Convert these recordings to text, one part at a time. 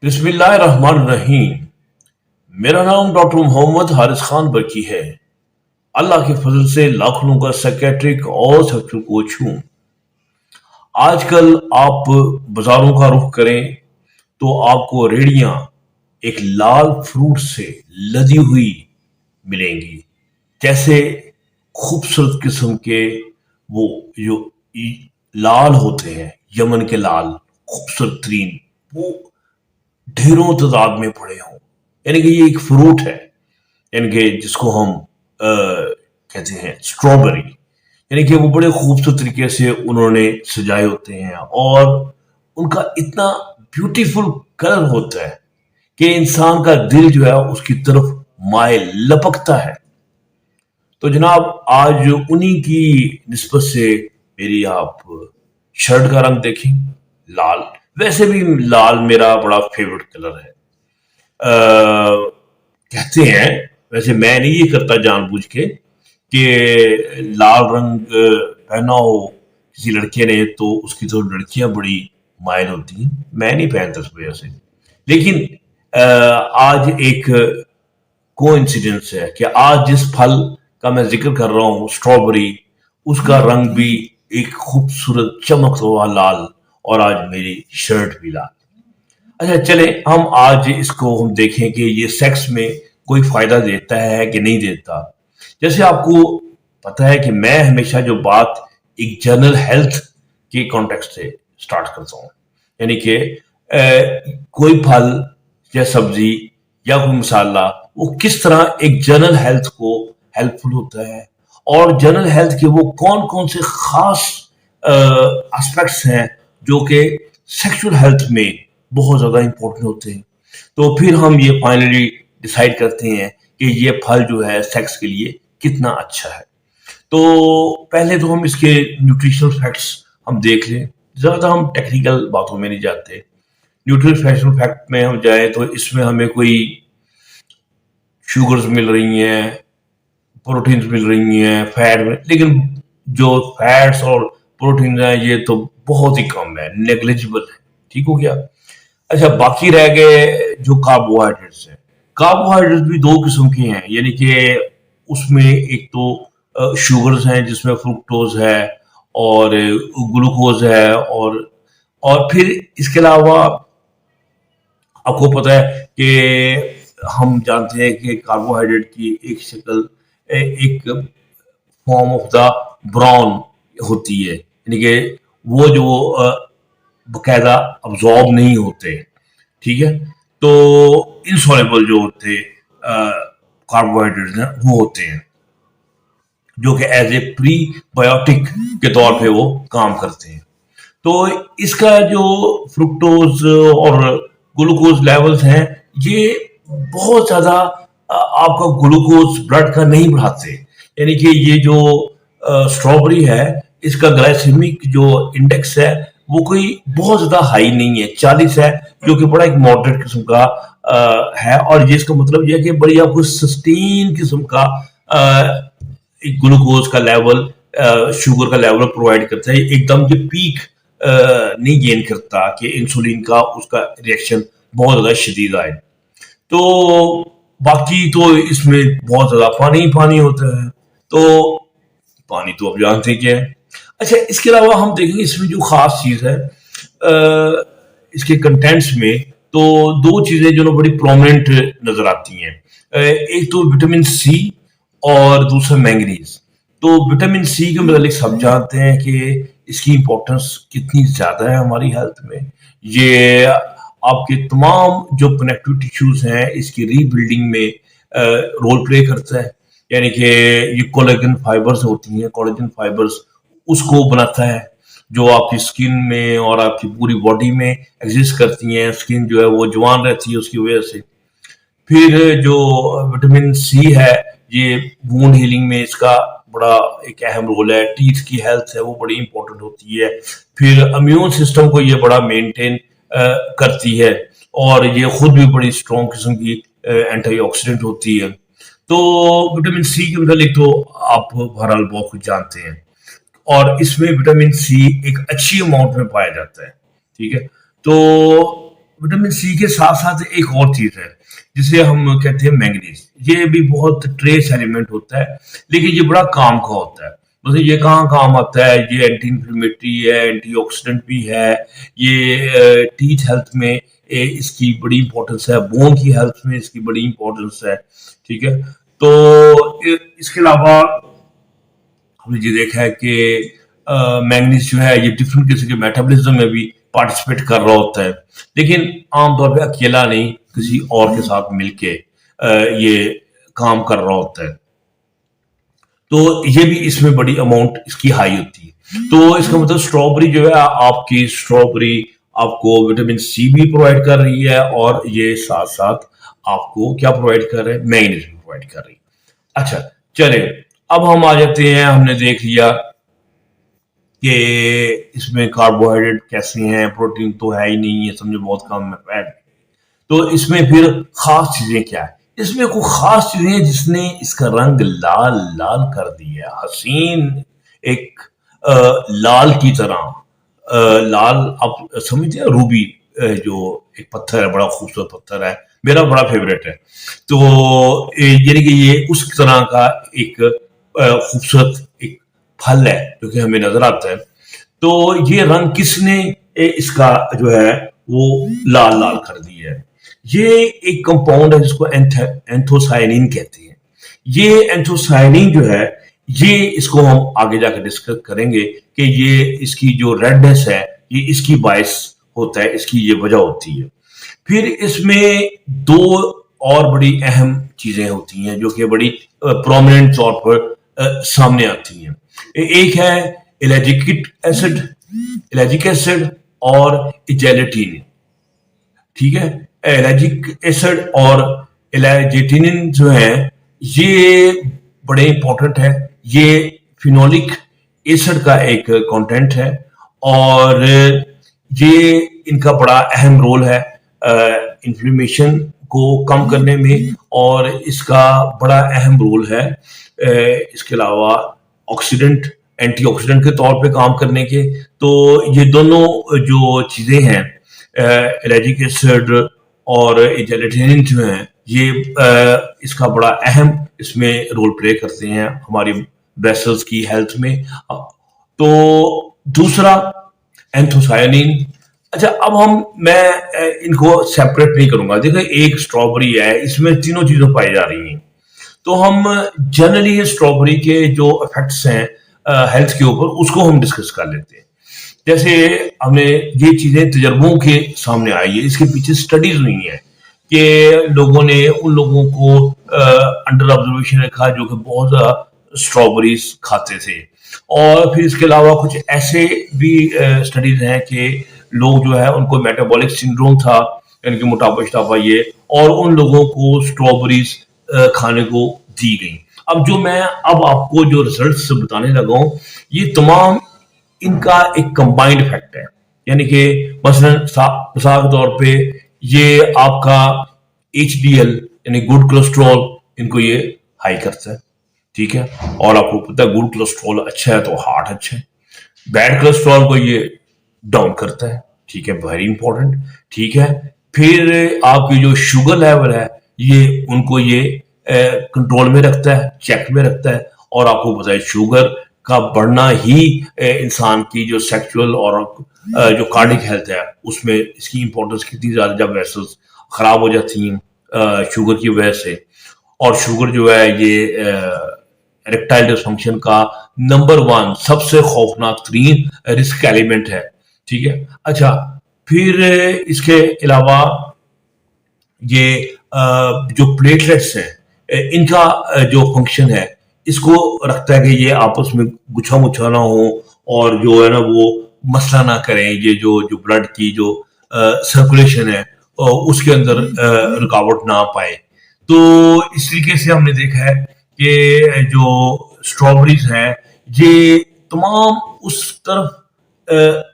बिस्मिल्लाहिर्रहमानिर्रहीम। मेरा नाम डॉक्टर मोहम्मद हारिस खान बरकी है। अल्लाह के फजल से लाखों का साइकेट्रिक और सेक्सुअल कोच हूँ। आजकल आप बाजारों का रुख करें तो आपको रेड़ियां एक लाल फ्रूट से लदी हुई मिलेंगी। जैसे खूबसूरत किस्म के वो जो लाल होते हैं, यमन के लाल खूबसूरत तरीन, वो ढेरों तादाद में पड़े हों। यानी कि ये एक फ्रूट है, यानी कि जिसको हम कहते हैं स्ट्रॉबेरी। यानी कि वो बड़े खूबसूरत तरीके से उन्होंने सजाए होते हैं और उनका इतना ब्यूटीफुल कलर होता है कि इंसान का दिल जो है उसकी तरफ माइल लपकता है। तो जनाब, आज उन्हीं की निस्बत से मेरी आप शर्ट का रंग देखें, लाल। वैसे भी लाल मेरा बड़ा फेवरेट कलर है। कहते हैं, वैसे मैं नहीं ये करता जानबूझ के, कि लाल रंग पहना हो किसी लड़के ने तो उसकी तो लड़कियां बड़ी मायल होती हैं। मैं नहीं पहनता इस वजह से। लेकिन आज एक कोइंसिडेंस है कि आज जिस फल का मैं जिक्र कर रहा हूँ, स्ट्रॉबेरी, उसका रंग भी एक खूबसूरत चमकता हुआ लाल, और आज मेरी शर्ट भी लाल। अच्छा, चले हम आज इसको हम देखें कि ये सेक्स में कोई फायदा देता है कि नहीं देता। जैसे आपको पता है कि मैं हमेशा जो बात एक जनरल हेल्थ के कॉन्टेक्स्ट से स्टार्ट करता हूँ, यानी कि कोई फल या सब्जी या कोई मसाला वो किस तरह एक जनरल हेल्थ को हेल्पफुल होता है, और जनरल हेल्थ के वो कौन कौन से खास एस्पेक्ट्स हैं जो कि सेक्सुअल हेल्थ में बहुत ज्यादा इंपॉर्टेंट होते हैं। तो फिर हम ये फाइनली डिसाइड करते हैं कि ये फल जो है सेक्स के लिए कितना अच्छा है। तो पहले तो हम इसके न्यूट्रिशनल फैक्ट्स हम देख लें। ज्यादा हम टेक्निकल बातों में नहीं जाते। न्यूट्रिशनल फैक्ट में हम जाए तो इसमें हमें कोई शुगर्स मिल रही हैं, प्रोटीन्स मिल रही हैं, फैट में, लेकिन जो फैट्स और प्रोटीन है ये तो बहुत ही कम है, नेग्लिजिबल है। ठीक हो गया। अच्छा, बाकी रह गए जो कार्बोहाइड्रेट्स हैं। कार्बोहाइड्रेट्स भी दो किस्म के हैं, यानी कि उसमें एक तो शुगर्स हैं जिसमें फ्रुक्टोज है और ग्लूकोज है, और फिर इसके अलावा आपको पता है कि हम जानते हैं कि कार्बोहाइड्रेट की एक शक्ल, एक फॉर्म ऑफ द ब्राउन होती है, यानी कि वो जो बकायदा अब्जॉर्ब नहीं होते। ठीक है। तो इनसॉल्युबल जो होते कार्बोहाइड्रेट्स हैं वो होते हैं, जो कि एज ए प्री बायोटिक के तौर पे वो काम करते हैं। तो इसका जो फ्रुक्टोज और ग्लूकोज लेवल्स हैं, ये बहुत ज्यादा आपका ग्लूकोज ब्लड का नहीं बढ़ाते। यानी कि ये जो स्ट्रॉबेरी है, इसका ग्लाइसेमिक जो इंडेक्स है वो कोई बहुत ज्यादा हाई नहीं है, 40 है, जो कि बड़ा एक मॉडरेट किस्म का है। और ये इसका मतलब ये है कि बड़ी आपको सस्टेन किस्म का एक ग्लूकोज का लेवल, शुगर का लेवल प्रोवाइड करता है। एकदम ये पीक नहीं गेन करता कि इंसुलिन का उसका रिएक्शन बहुत ज्यादा शदीद आए। तो बाकी तो इसमें बहुत ज्यादा पानी पानी होता है। तो पानी तो आप जानते हैं क्या है। अच्छा, इसके अलावा हम देखेंगे इसमें जो खास चीज है इसके कंटेंट्स में, तो दो चीजें जो बड़ी प्रोमिनेंट नजर आती हैं। एक तो विटामिन सी और दूसरा मैंगनीज। तो विटामिन सी के मतलब सब जानते हैं कि इसकी इंपॉर्टेंस कितनी ज्यादा है हमारी हेल्थ में। ये आपके तमाम जो कनेक्टिव टिश्यूज हैं इसकी रीबिल्डिंग में रोल प्ले करता है। यानी कि ये कोलेजन फाइबर्स होती हैं, कोलेजन फाइबर्स उसको बनाता है, जो आपकी स्किन में और आपकी पूरी बॉडी में एग्जिस्ट करती हैं। स्किन जो है वो जवान रहती है उसकी वजह से। फिर जो विटामिन सी है, ये वूंड हीलिंग में इसका बड़ा एक अहम रोल है। टीथ की हेल्थ है वो बड़ी इंपॉर्टेंट होती है। फिर इम्यून सिस्टम को ये बड़ा मेंटेन करती है, और ये खुद भी बड़ी स्ट्रॉन्ग किस्म की एंटीऑक्सीडेंट होती है। तो विटामिन सी के मतलब तो आप बहरहाल बहुत कुछ जानते हैं, और इसमें विटामिन सी एक अच्छी अमाउंट में पाया जाता है। ठीक है। तो विटामिन सी के साथ साथ एक और चीज है जिसे हम कहते हैं मैंगनीज। ये भी बहुत ट्रेस एलिमेंट होता है, लेकिन ये बड़ा काम का होता है। मतलब ये कहाँ काम आता है, ये एंटी इन्फ्लेमेटरी है, एंटीऑक्सीडेंट भी है, ये टीथ हेल्थ में इसकी बड़ी इंपॉर्टेंस है, बोन की हेल्थ में इसकी बड़ी इंपॉर्टेंस है। ठीक है, तो इसके अलावा हमने ये देखा है कि मैंगनीज जो है ये डिफरेंट किस्म के मेटाबॉलिज्म में भी पार्टिसिपेट कर रहा होता है, लेकिन आमतौर पे अकेला नहीं, किसी और के साथ मिलके ये काम कर रहा होता है। तो ये भी इसमें बड़ी अमाउंट इसकी हाई होती है। तो इसका मतलब स्ट्रॉबेरी जो है, आपकी स्ट्रॉबेरी आपको विटामिन सी भी प्रोवाइड कर रही है, और ये साथ साथ आपको क्या प्रोवाइड कर रहे हैं, मैग्नीज भी प्रोवाइड कर रही है। अच्छा चले, अब हम आ जाते हैं, हमने देख लिया कि इसमें कार्बोहाइड्रेट कैसे हैं, प्रोटीन तो है ही नहीं है, समझो बहुत कम है, फैट। तो इसमें फिर खास चीजें क्या है, इसमें कोई खास चीजें जिसने इसका रंग लाल लाल कर दिया, हसीन एक लाल की तरह। लाल आप समझते हैं, रूबी जो एक पत्थर है, बड़ा खूबसूरत पत्थर है, मेरा बड़ा फेवरेट है। तो यानी कि ये उस तरह का एक खूबसूरत एक फल है जो कि हमें नजर आता है। तो ये रंग किसने इसका जो है वो लाल लाल कर दिया है? ये एक कंपाउंड है जिसको एंथोसायनिन कहते हैं। ये एंथोसायनिन जो है, ये इसको हम आगे जाकर डिस्कस करेंगे कि ये इसकी जो रेडनेस है ये इसकी बायस होता है, इसकी ये वजह होती है। फिर इसमें दो और बड़ी अहम चीजें होती हैं जो कि बड़ी प्रोमिनेंट तौर पर सामने आती हैं। एक है इलेजिक एसिड और जेलेटिन। ठीक है, एलर्जिक एसिड और एलाजेटिनिन जो है ये बड़े इंपॉर्टेंट है। ये फिनोलिक एसिड का एक कंटेंट है, और ये इनका बड़ा अहम रोल है इन्फ्लेमेशन को कम करने में, और इसका बड़ा अहम रोल है इसके अलावा ऑक्सीडेंट, एंटीऑक्सीडेंट के तौर पे काम करने के। तो ये दोनों जो चीजें हैं, एलर्जिक एसिड और जेलेटिनिन जो है, ये इसका बड़ा अहम इसमें रोल प्ले करते हैं हमारी वेसल्स की हेल्थ में। तो दूसरा एंथोसायनिन। अच्छा, अब मैं इनको सेपरेट नहीं करूंगा। देखो, एक स्ट्रॉबेरी है, इसमें तीनों चीजें पाई जा रही हैं। तो हम जनरली स्ट्रॉबेरी के जो इफेक्ट्स हैं हेल्थ के ऊपर, उसको हम डिस्कस कर लेते हैं। जैसे हमने ये चीजें तजर्बों के सामने आई है, इसके पीछे स्टडीज हुई है कि लोगों ने उन लोगों को अंडर ऑब्जर्वेशन रखा जो कि बहुत ज्यादा स्ट्रॉबेरीज खाते थे, और फिर इसके अलावा कुछ ऐसे भी स्टडीज हैं कि लोग जो है उनको मेटाबॉलिक सिंड्रोम था, यानी कि मोटापा शटापा ये, और उन लोगों को स्ट्रॉबेरीज खाने को दी गई। अब जो मैं अब आपको जो रिजल्ट्स बताने लगा हूं, ये तमाम इनका एक कंबाइंड इफेक्ट है। यानी कि मसलन मिसाल के तौर पे ये आपका HDL यानी गुड कोलेस्ट्रॉल, इनको ये हाई करता है। ठीक है, और आपको पता है गुड कोलेस्ट्रॉल अच्छा है तो हार्ट अच्छा है, बैड कोलेस्ट्रॉल को ये डाउन करता है। ठीक है, वेरी इंपॉर्टेंट। ठीक है, फिर आपकी जो शुगर लेवल है ये उनको ये कंट्रोल में रखता है, चेक में रखता है। और आपको पता है शुगर का बढ़ना ही इंसान की जो सेक्सुअल और जो कार्डिक हेल्थ है उसमें इसकी इंपॉर्टेंस कितनी ज्यादा, जब वेसल्स खराब हो जाती हैं शुगर की वजह से। और शुगर जो है ये इरेक्टाइल डिसफंक्शन का नंबर 1 सबसे खौफनाक तरीन रिस्क एलिमेंट है। ठीक है, अच्छा, फिर इसके अलावा ये जो प्लेटलेट्स हैं, इनका जो फंक्शन है इसको रखता है कि ये आपस में गुच्छा मुच्छा ना हो, और जो है ना वो मसला ना करें, ये जो ब्लड की जो सर्कुलेशन है उसके अंदर रुकावट ना पाए। तो इस तरीके से हमने देखा है कि जो स्ट्रॉबेरीज हैं ये तमाम उस तरफ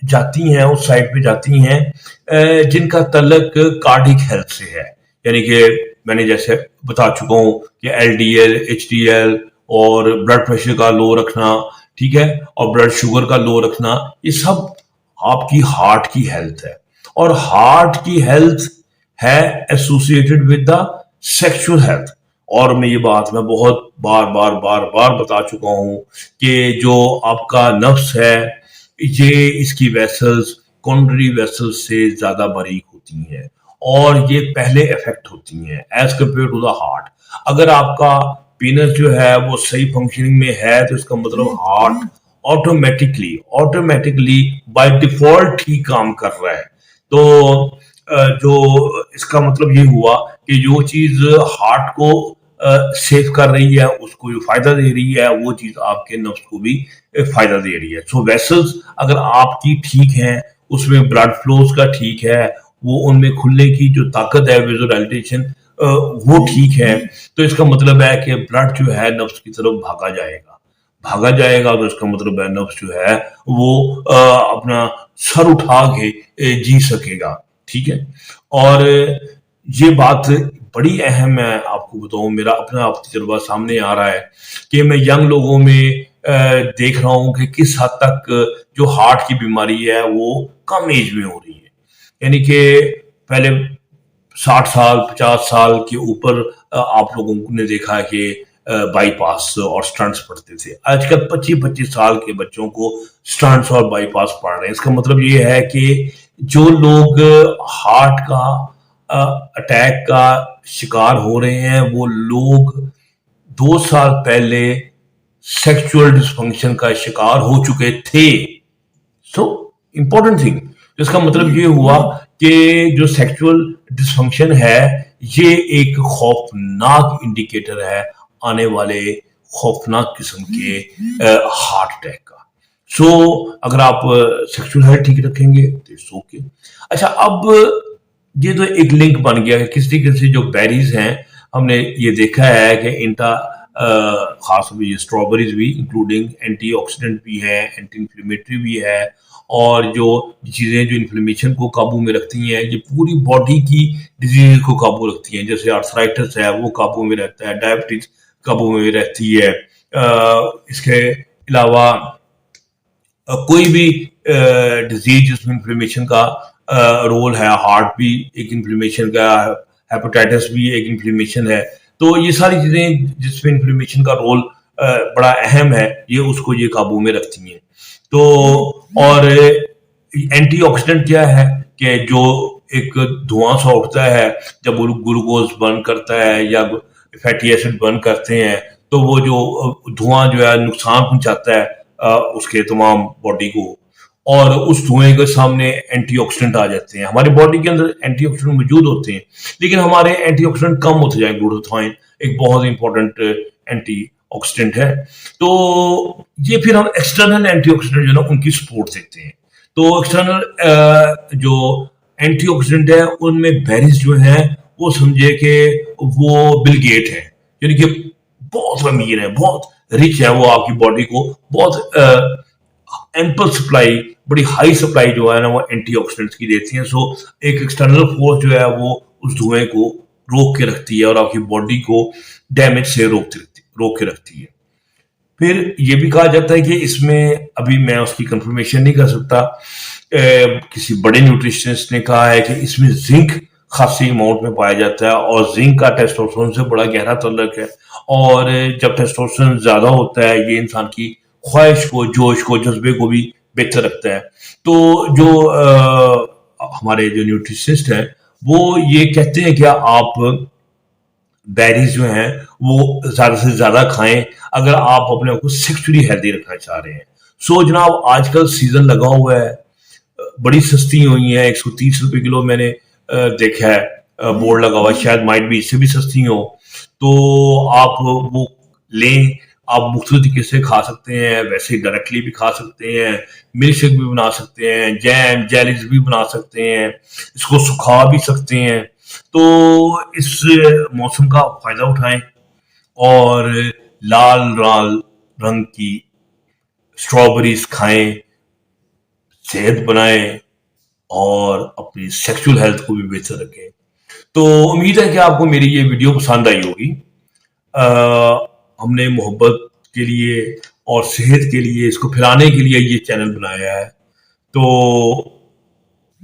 जाती हैं, उस साइड पे जाती हैं जिनका तल्लक कार्डिक हेल्थ से है। यानी कि मैंने जैसे बता चुका हूं कि LDL, HDL और ब्लड प्रेशर का लो रखना, ठीक है, और ब्लड शुगर का लो रखना, ये सब आपकी हार्ट की हेल्थ है। اور ہارٹ کی ہیلتھ ہے associated with the sexual health. اور میں یہ بات میں بہت بار بار بار بار بتا چکا ہوں کہ جو آپ کا نفس ہے یہ اس کی ویسلز کونڈری ویسلز سے زیادہ باریک ہوتی ہیں اور یہ پہلے افیکٹ ہوتی ہیں as compare to the heart. اگر آپ کا پینس جو ہے وہ صحیح فنکشننگ میں ہے تو اس کا مطلب ہارٹ آٹومیٹکلی بائی ڈیفالٹ ہی کام کر رہا ہے. تو جو اس کا مطلب یہ ہوا کہ جو چیز ہارٹ کو سیو کر رہی ہے اس کو جو فائدہ دے رہی ہے وہ چیز آپ کے نفس کو بھی فائدہ دے رہی ہے. سو ویسلز اگر آپ کی ٹھیک ہیں اس میں بلڈ فلوز کا ٹھیک ہے وہ ان میں کھلنے کی جو طاقت ہے ویزوڈائلیٹیشن وہ ٹھیک ہے تو اس کا مطلب ہے کہ بلڈ جو ہے نفس کی طرف بھاگا جائے گا تو اس کا مطلب ہے نفس جو ہے وہ اپنا سر اٹھا کے جی سکے گا. ٹھیک ہے. اور یہ بات بڑی اہم ہے. آپ کو بتاؤں میرا اپنا تجربہ سامنے آ رہا ہے کہ میں ینگ لوگوں میں دیکھ رہا ہوں کہ کس حد تک جو ہارٹ کی بیماری ہے وہ کم ایج میں ہو رہی ہے. یعنی کہ پہلے 60 سال 50 سال کے اوپر آپ لوگوں نے دیکھا ہے کہ بائی پاس اور سٹنٹس پڑھتے تھے. آج کل 25 سال کے بچوں کو سٹنٹس اور بائی پاس پڑھ رہے ہیں. اس کا مطلب یہ ہے کہ جو لوگ ہارٹ کا اٹیک کا شکار ہو رہے ہیں وہ لوگ 2 سال پہلے سیکچول ڈسفنکشن کا شکار ہو چکے تھے. So important thing. اس کا مطلب یہ ہوا کہ جو سیکچول ڈسفنکشن ہے یہ ایک خوفناک انڈیکیٹر ہے آنے والے خوفناک قسم کے ہارٹ اٹیک کا. سو اگر آپ سیکچول ہیلتھ ٹھیک رکھیں گے تو اٹس اوکے. اچھا اب یہ تو ایک لنک بن گیا ہے کس طریقے سے جو بیریز ہیں ہم نے یہ دیکھا ہے کہ انٹا خاص طور پہ یہ اسٹرابریز بھی انکلوڈنگ اینٹی آکسیڈنٹ بھی ہے اینٹی انفلیمیٹری بھی ہے اور جو چیزیں جو انفلیمیشن کو قابو میں رکھتی ہیں یہ پوری باڈی کی ڈیزیز کو قابو رکھتی ہیں. جیسے آرتھرائٹس ہے وہ قابو میں رہتا ہے ڈائبٹیز قابو میں رہتی ہے. اس کے علاوہ کوئی بھی ڈیزیز جس میں انفلیمیشن کا رول ہے ہارٹ بھی ایک انفلیمیشن کا ہیپاٹائٹس بھی ایک انفلیمیشن ہے. تو یہ ساری چیزیں جس میں انفلیمیشن کا رول بڑا اہم ہے یہ اس کو یہ قابو میں رکھتی ہیں. تو اور اینٹی آکسیڈنٹ کیا ہے کہ جو ایک دھواں سا اٹھتا ہے جب وہ گلوکوز برن کرتا ہے یا فیٹی ایسڈ برن کرتے ہیں تو وہ جو دھواں جو ہے نقصان پہنچاتا ہے اس کے تمام باڈی کو اور اس دھوئیں کے سامنے اینٹی آکسیڈنٹ آ جاتے ہیں. ہماری باڈی کے اندر اینٹی آکسیڈنٹ موجود ہوتے ہیں لیکن ہمارے اینٹی آکسیڈنٹ کم ہوتے جائیں. گلوٹاثائن ایک بہت امپورٹنٹ اینٹی آکسیڈنٹ ہے. تو یہ پھر ہم ایکسٹرنل اینٹی آکسیڈنٹ جو ہے نا ان کی سپورٹ دیتے ہیں. تو ایکسٹرنل جو اینٹی آکسیڈنٹ ہے ان میں بیریز جو ہیں وہ سمجھے کہ وہ بل گیٹ ہیں یعنی کہ بہت امیر ہے بہت ریچ ہے. وہ آپ کی باڈی کو بہت ایمپل سپلائی بڑی ہائی سپلائی جو ہے نا وہ اینٹی آکسیڈنٹس کی دیتی ہیں. سو ایک ایکسٹرنل فورس جو ہے وہ اس دھوئیں کو روک کے رکھتی ہے اور آپ کی باڈی کو ڈیمیج سے روک کے رکھتی ہے. پھر یہ بھی کہا جاتا ہے کہ اس میں ابھی میں اس کی کنفرمیشن نہیں کر سکتا کسی بڑے نیوٹریشنسٹ نے کہا ہے کہ اس میں زنک خاصی اماؤنٹ میں پایا جاتا ہے اور زنک کا ٹیسٹوسٹیرون سے بڑا گہرا تعلق ہے. اور جب ٹیسٹوسٹیرون زیادہ ہوتا ہے یہ انسان کی خواہش کو جوش کو جذبے کو بھی بہتر رکھتا ہے. تو جو ہمارے جو نیوٹریشنسٹ ہیں وہ یہ کہتے ہیں کہ آپ بیریز جو ہیں وہ زیادہ سے زیادہ کھائیں اگر آپ اپنے آپ کو سیکچولی ہیلدی رکھنا چاہ رہے ہیں. سو جناب آج کل سیزن لگا ہوا ہے بڑی سستی ہوئی ہیں 130 روپے کلو میں نے دیکھا ہے بورڈ لگا ہوا شاید مائٹ بھی اس سے بھی سستی ہو. تو آپ وہ لیں آپ مختلف طریقے سے کھا سکتے ہیں ویسے ڈائریکٹلی بھی کھا سکتے ہیں ملک شیک بھی بنا سکتے ہیں جیم جیلیز بھی بنا سکتے ہیں اس کو سکھا بھی سکتے ہیں. تو اس موسم کا فائدہ اٹھائیں اور لال لال رنگ کی اسٹرابریز کھائیں صحت بنائیں اور اپنی سیکشل ہیلتھ کو بھی بہتر رکھیں. تو امید ہے کہ آپ کو میری یہ ویڈیو پسند آئی ہوگی. ہم نے محبت کے لیے اور صحت کے لیے اس کو پھیلانے کے لیے یہ چینل بنایا ہے. تو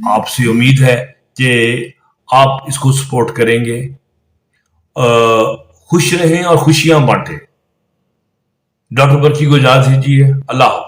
آپ سے امید ہے کہ آپ اس کو سپورٹ کریں گے. خوش رہیں اور خوشیاں بانٹیں. ڈاکٹر برقی کو اجازت دیجیے. اللہ حافظ.